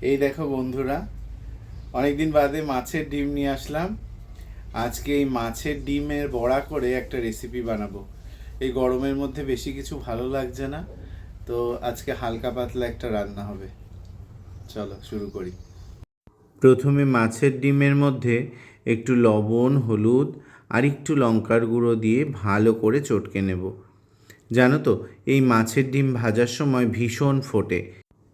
এই দেখো বন্ধুরা, অনেকদিন বাদে মাছের ডিম নিয়ে আসলাম। আজকে এই মাছের ডিমের বড়া করে একটা রেসিপি বানাবো। এই গরমের মধ্যে বেশি কিছু ভালো লাগছে না, তো আজকে হালকা পাতলা একটা রান্না হবে। চলো শুরু করি। প্রথমে মাছের ডিমের মধ্যে একটু লবণ, হলুদ আর একটু লঙ্কার গুঁড়ো দিয়ে ভালো করে চটকে নেব। জানো তো, এই মাছের ডিম ভাজার সময় ভীষণ ফোটে,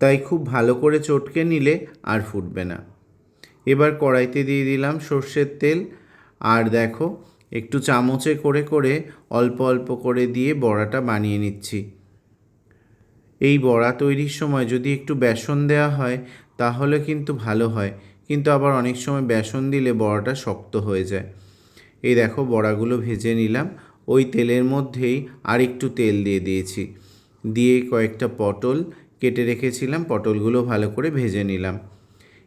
তাই খুব ভালো করে চটকে নিলে আর ফুটবে না। এবার কড়াইতে দিয়ে দিলাম সর্ষের তেল, আর দেখো একটু চামচে করে করে অল্প অল্প করে দিয়ে বড়াটা বানিয়ে নিচ্ছি। এই বড়া তৈরির সময় যদি একটু বেসন দেওয়া হয় তাহলে কিন্তু ভালো হয়, কিন্তু আবার অনেক সময় বেসন দিলে বড়াটা শক্ত হয়ে যায়। এই দেখো বড়াগুলো ভেজে নিলাম। ওই তেলের মধ্যেই আর একটু তেল দিয়ে দিয়েছি, দিয়ে কয়েকটা পটল কেটে রেখেছিলাম, পটলগুলো ভালো করে ভেজে নিলাম।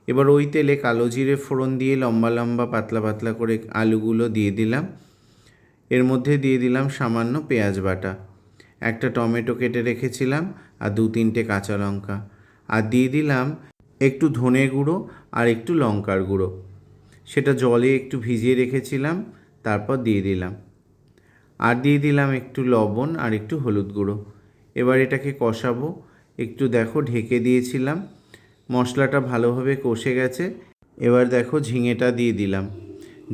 এবার ওই তেলে কালো জিরে ফোড়ন দিয়ে লম্বা লম্বা পাতলা পাতলা করে আলুগুলো দিয়ে দিলাম। এর মধ্যে দিয়ে দিলাম সামান্য পেঁয়াজ বাটা, একটা টমেটো কেটে রেখেছিলাম, আর 2-3টে কাঁচা লঙ্কা, আর দিয়ে দিলাম একটু ধনে গুঁড়ো আর একটু লঙ্কার গুঁড়ো। সেটা জলে একটু ভিজিয়ে রেখেছিলাম, তারপর দিয়ে দিলাম। আর দিয়ে দিলাম একটু লবণ আর একটু হলুদ গুঁড়ো। এবার এটাকে কষাবো। একটু দেখো ঢেকে দিয়েছিলাম, মশলাটা ভালোভাবে কষে গেছে। এবার দেখো ঝিঙেটা দিয়ে দিলাম।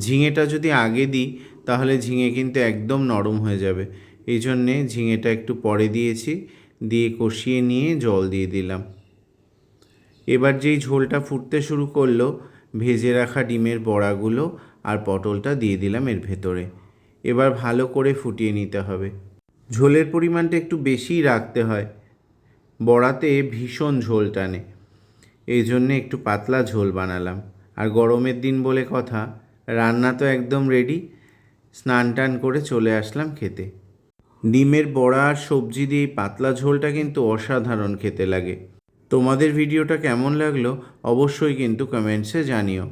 ঝিঙেটা যদি আগে দিই তাহলে ঝিঙে কিন্তু একদম নরম হয়ে যাবে, এই জন্যে ঝিঙেটা একটু পরে দিয়েছি। দিয়ে কষিয়ে নিয়ে জল দিয়ে দিলাম। এবার যেই ঝোলটা ফুটতে শুরু করলো, ভেজে রাখা ডিমের বড়াগুলো আর পটলটা দিয়ে দিলাম এর ভেতরে। এবার ভালো করে ফুটিয়ে নিতে হবে। ঝোলের পরিমাণটা একটু বেশিই রাখতে হয়, বড়াতে ভীষণ ঝোল টানে, এই জন্যে একটু পাতলা ঝোল বানালাম। আর গরমের দিন বলে কথা, রান্না তো একদম রেডি। স্নান টান করে চলে আসলাম খেতে। ডিমের বড়া আর সবজি দিয়ে পাতলা ঝোলটা কিন্তু অসাধারণ খেতে লাগে। তোমাদের ভিডিওটা কেমন লাগলো অবশ্যই কিন্তু কমেন্টসে জানিও।